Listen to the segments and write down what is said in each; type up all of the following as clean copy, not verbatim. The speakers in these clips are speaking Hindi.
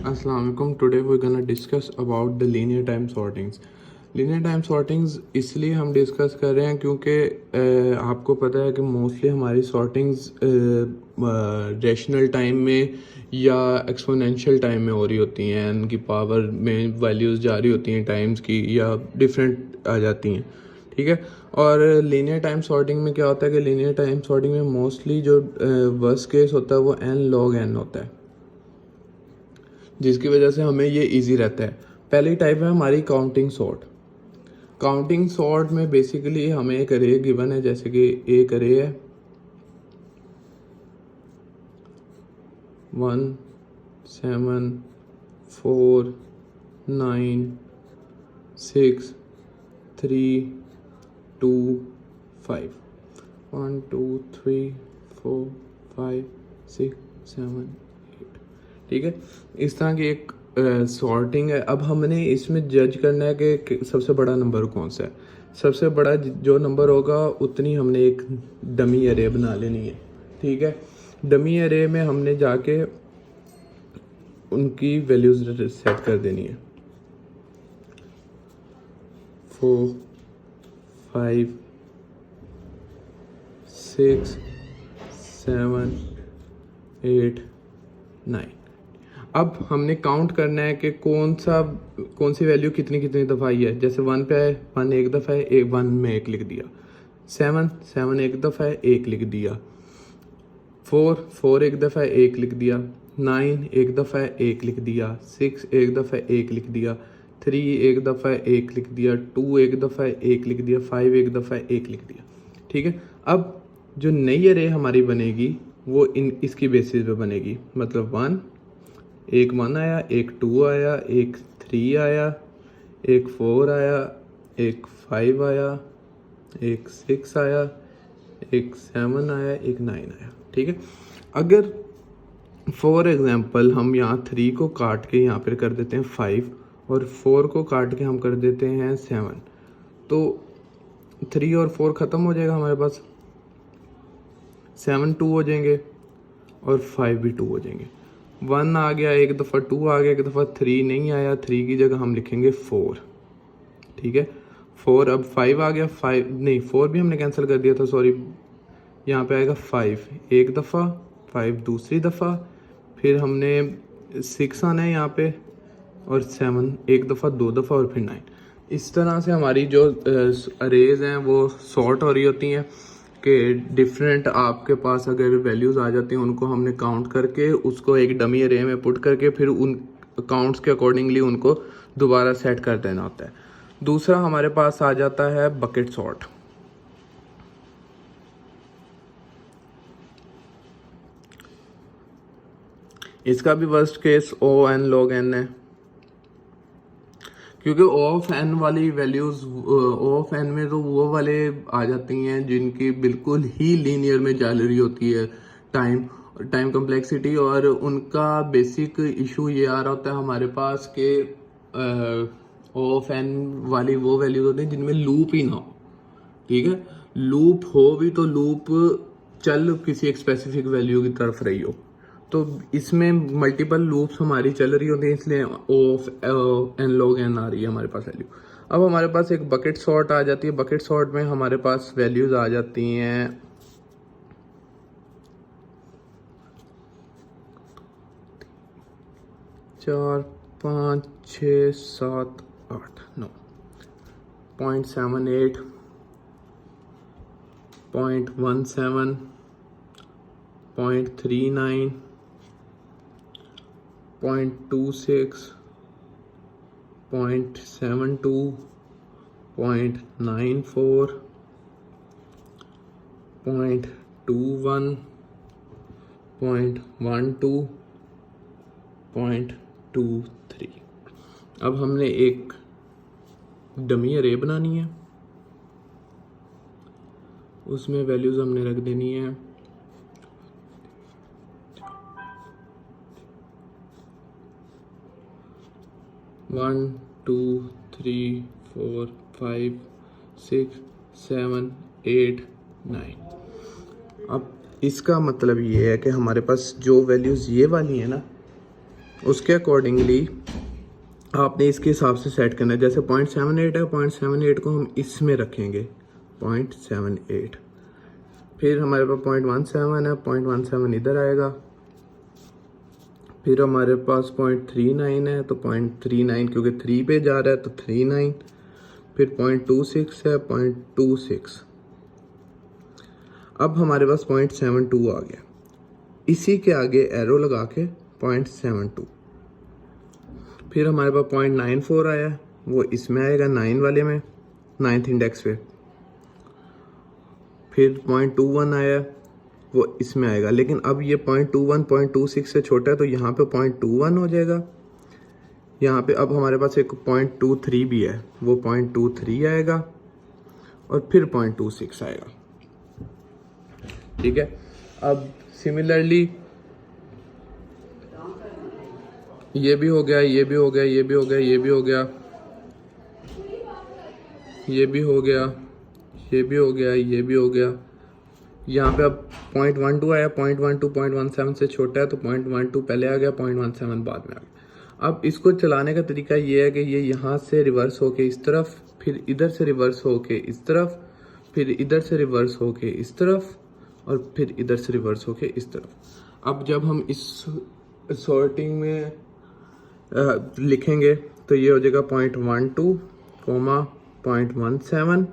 Assalamualaikum. Today we're gonna discuss about the linear time sortings. Linear time sortings इसलिए हम डिस्कस कर रहे हैं क्योंकि आपको पता है कि मोस्टली हमारी सॉर्टिंग्स रेशनल टाइम में या एक्सपोनेंशियल टाइम में हो रही होती हैं, इनकी पावर में वैल्यूज़ जा रही होती हैं टाइम्स की या डिफरेंट आ जाती हैं, ठीक है। और लीनियर टाइम सॉर्टिंग में क्या होता है कि लीनियर टाइम सॉर्टिंग में मोस्टली जो वर्स्ट केस होता है वो n log n होता है, जिसकी वजह से हमें ये इजी रहता है। पहली टाइप है हमारी काउंटिंग सॉर्ट। काउंटिंग सॉर्ट में बेसिकली हमें एक अरे गिवन है, जैसे कि एक अरे है 1 7 4 9 6 3 2 5 1 2 3 4 5 6 7 8, ठीक है। इस तरह की एक सॉर्टिंग है। अब हमने इसमें जज करना है कि सबसे बड़ा नंबर कौन सा है। सबसे बड़ा जो नंबर होगा उतनी हमने एक डमी अरे बना लेनी है, ठीक है। डमी अरे में हमने जाके उनकी वैल्यूज सेट कर देनी है 4 5 6 7 8 9। अब हमने काउंट करना है कि कौन सी वैल्यू कितनी कितनी दफ़ा आई है। जैसे 1 पे है 1 एक दफ़ा है, 1 में 1 लिख दिया। 7 एक दफ़ा है, 1 लिख दिया। 4 एक दफ़ा है, 1 लिख दिया। 9 एक दफ़ा है, 1 लिख दिया। 6 एक दफ़ा है, 1 लिख दिया। 3 एक दफ़ा है, 1 लिख दिया। 2 एक दफ़ा है, 1 लिख दिया। 5 एक दफ़ा है, 1 लिख दिया, ठीक है। अब जो नई अरे हमारी बनेगी वो इसकी बेसिस पे बनेगी, मतलब 1 आया, एक 2 आया, एक 3 आया, एक 4 आया, एक 5 आया, एक 6 आया, एक 7 आया, एक 9 आया, ठीक है। अगर फॉर एग्जांपल हम यहाँ 3 को काट के यहाँ पर कर देते हैं 5 और 4 को काट के हम कर देते हैं 7, तो 3 और 4 ख़त्म हो जाएगा हमारे पास। 7 2 हो जाएंगे और 5 भी 2 हो जाएंगे। 1 आ गया एक दफ़ा, 2 आ गया एक दफ़ा, 3 नहीं आया, 3 की जगह हम लिखेंगे 4, ठीक है। 4 अब 5 आ गया, 5 नहीं 4 भी हमने कैंसिल कर दिया था, सॉरी। यहाँ पे आएगा 5 एक दफ़ा, 5 दूसरी दफ़ा, फिर हमने 6 आना है यहाँ पे, और 7 एक दफ़ा, 2 दफ़ा, और फिर 9। इस तरह से हमारी जो अरेज हैं वो सॉर्ट हो रही होती हैं कि डिफरेंट आपके पास अगर वैल्यूज़ आ जाती हैं उनको हमने काउंट करके उसको एक डमी अरे में पुट करके फिर उन काउंट्स के अकॉर्डिंगली उनको दोबारा सेट कर देना होता है। दूसरा हमारे पास आ जाता है बकेट सॉर्ट। इसका भी worst case O(n) log n है, क्योंकि O(n) वाली वैल्यूज O(n) में तो वो वाले आ जाती हैं जिनकी बिल्कुल ही लीनियर में जा रही होती है टाइम कम्प्लेक्सिटी, और उनका बेसिक इशू ये आ रहा होता है हमारे पास कि O(n) वाली वो वैल्यूज होती हैं जिनमें लूप ही ना हो, ठीक है। लूप हो भी तो लूप चल किसी एक स्पेसिफिक वैल्यू की तरफ रही हो, तो इसमें मल्टीपल लूप्स हमारी चल रही होती हैं, इसलिए O(n) log n आ रही है हमारे पास वैल्यू। अब हमारे पास एक बकेट सॉर्ट आ जाती है। बकेट सॉर्ट में हमारे पास वैल्यूज आ जाती हैं 4 5 6 7 8 9, 0.78, 0.17, 0.39, 0.26, 0.72, 0.94, 0.21, 0.12, 0.23। अब हमने एक डमी अरे बनानी है, उसमें वैल्यूज हमने रख देनी है 1 2 3 4 5 6 7 8 9। अब इसका मतलब ये है कि हमारे पास जो वैल्यूज़ ये वाली है ना, उसके अकॉर्डिंगली आपने इसके हिसाब से सेट करना है। जैसे 0.78 है, 0.78 को हम इसमें रखेंगे 0.78, फिर हमारे पास 0.17 है, 0.17 इधर आएगा, फिर हमारे पास 0.39 है तो 0.39 क्योंकि 3 पे जा रहा है तो 39, फिर 0.26 है 0.26, अब हमारे पास 0.72 आ गया। इसी के आगे एरो लगा के 0.72, फिर हमारे पास 0.94 आया, वो इसमें आएगा 9 वाले में, 9th इंडेक्स पे, फिर 0.21 आया, वो इसमें आएगा। लेकिन अब ये 0.21 0.26 से छोटा है तो यहाँ पे 0.21 हो जाएगा। यहाँ पे अब हमारे पास एक 0.23 भी है, वो 0.23 आएगा और फिर 0.26 आएगा। ठीक है, अब सिमिलरली ये भी हो गया, ये भी हो गया, ये भी हो गया, ये भी हो गया, ये भी हो गया, ये भी हो गया, ये भी हो गया। यहाँ पे अब 0.12 आया, 0.12 0.17 से छोटा है तो 0.12 पहले आ गया, 0.17 बाद में आ गया। अब इसको चलाने का तरीका ये है कि ये यहाँ से रिवर्स होके इस तरफ, फिर इधर से रिवर्स होके इस तरफ, फिर इधर से रिवर्स होके इस तरफ, और फिर इधर से रिवर्स होके इस तरफ। अब जब हम इस सॉर्टिंग में लिखेंगे तो ये हो जाएगा 0.12, 0.17,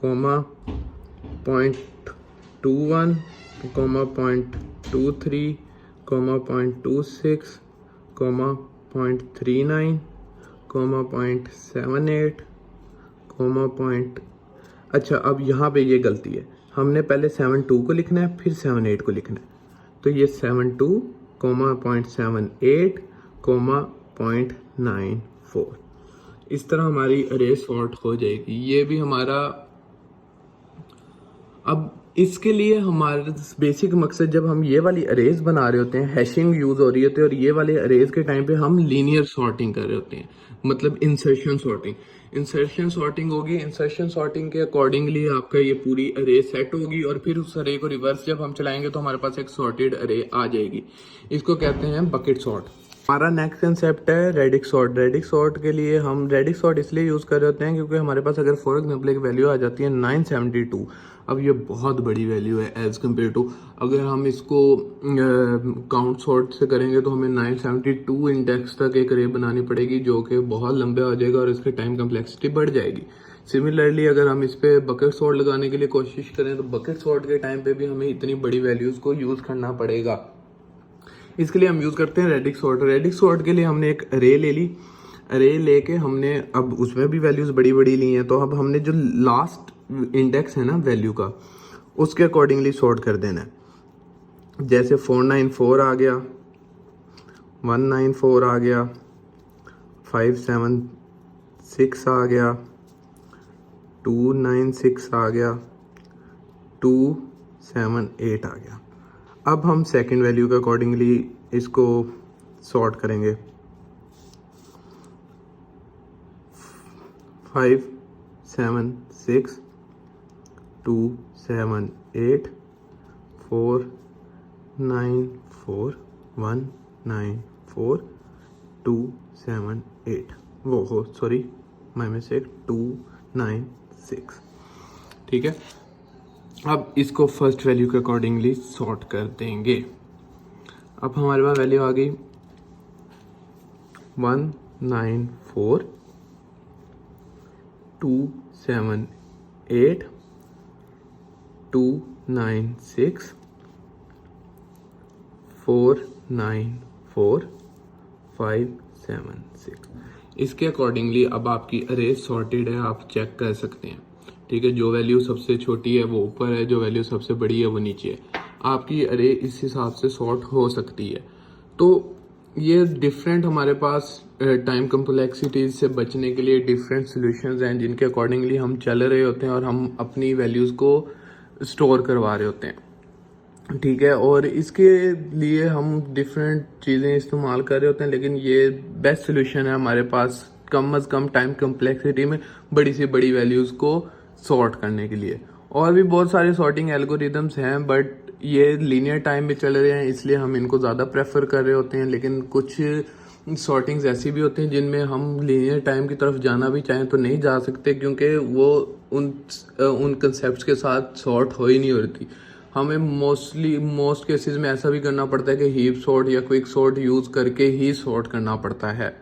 0.21, 0.23, 0.26, 0.39, 0.78, अच्छा अब यहाँ पे ये गलती है, हमने पहले 72 को लिखना है फिर 78 को लिखना है, तो ये 72, 0.78, 0.94, इस तरह हमारी अरे सॉर्ट हो जाएगी। ये भी हमारा, अब इसके लिए हमारा बेसिक मकसद, जब हम ये वाली अरेज बना रहे होते हैं, हैशिंग यूज हो रही होती है, और ये वाले अरेज के टाइम पे हम लीनियर सॉर्टिंग कर रहे होते हैं, मतलब इंसर्शन सॉर्टिंग। इंसर्शन सॉर्टिंग होगी, इंसर्शन सॉर्टिंग के अकॉर्डिंगली आपका ये पूरी अरे सेट होगी, और फिर उस अरे को रिवर्स जब हम चलाएंगे तो हमारे पास एक सॉर्टेड अरे आ जाएगी। इसको कहते हैं बकेट सॉर्ट। हमारा नेक्स्ट कंसेप्ट है रेडिक्स सॉर्ट। रेडिक्स सॉर्ट के लिए हम रेडिक्स सॉर्ट इसलिए यूज़ कर रहे होते हैं क्योंकि हमारे पास अगर फॉर एग्जाम्पल एक वैल्यू आ जाती है 972, अब ये बहुत बड़ी वैल्यू है एज कम्पेयर टू, अगर हम इसको काउंट सॉर्ट से करेंगे तो हमें 972 इंडेक्स तक एक रे बनानी पड़ेगी, जो कि बहुत लंबा हो जाएगा और इसके टाइम कम्प्लेक्सिटी बढ़ जाएगी। सिमिलरली अगर हम इस पे बकेट सॉर्ट लगाने के लिए कोशिश करें तो बकेट सॉर्ट के टाइम पे भी हमें इतनी बड़ी वैल्यूज़ को यूज़ करना पड़ेगा। इसके लिए हम यूज़ करते हैं रेडिक्स सॉर्ट। रेडिक्स सॉर्ट के लिए हमने एक अरे ले ली, अरे लेके हमने अब उसमें भी वैल्यूज़ बड़ी बड़ी ली हैं, तो अब हमने जो लास्ट इंडेक्स है ना वैल्यू का, उसके अकॉर्डिंगली सॉर्ट कर देना है। जैसे 494 आ गया, 194 आ गया, 576 आ गया, 296 आ गया, 278 आ गया। अब हम सेकंड वैल्यू के अकॉर्डिंगली इसको सॉर्ट करेंगे। 576, 278, 494, 194, 278, वो हो सॉरी माय मिस्टेक, 296। ठीक है, अब इसको फर्स्ट वैल्यू के अकॉर्डिंगली सॉर्ट कर देंगे। अब हमारे पास वैल्यू आ गई 194, 278, 296, 494, 576। इसके अकॉर्डिंगली अब आपकी अरे सॉर्टेड है, आप चेक कर सकते हैं। ठीक है, जो वैल्यू सबसे छोटी है वो ऊपर है, जो वैल्यू सबसे बड़ी है वो नीचे है। आपकी अरे इस हिसाब से सॉर्ट हो सकती है। तो ये डिफरेंट हमारे पास टाइम कम्प्लेक्सिटीज से बचने के लिए डिफरेंट सॉल्यूशंस हैं, जिनके अकॉर्डिंगली हम चल रहे होते हैं और हम अपनी वैल्यूज़ को स्टोर करवा रहे होते हैं। ठीक है, और इसके लिए हम डिफरेंट चीज़ें इस्तेमाल कर रहे होते हैं, लेकिन ये बेस्ट सोल्यूशन है हमारे पास कम अज़ कम टाइम कम्प्लेक्सिटी में बड़ी से बड़ी वैल्यूज़ को सॉर्ट करने के लिए। और भी बहुत सारे सॉर्टिंग एल्गोरिदम्स हैं, बट ये लीनियर टाइम में चल रहे हैं इसलिए हम इनको ज़्यादा प्रेफर कर रहे होते हैं, लेकिन कुछ सॉर्टिंग्स ऐसी भी होती हैं जिनमें हम लीनियर टाइम की तरफ जाना भी चाहें तो नहीं जा सकते, क्योंकि वो उन कंसेप्ट के साथ सॉर्ट हो ही नहीं होती। हमें मोस्ट केसेस में ऐसा भी करना पड़ता है कि हीप सॉर्ट या क्विक सॉर्ट यूज़ करके ही सॉर्ट करना पड़ता है।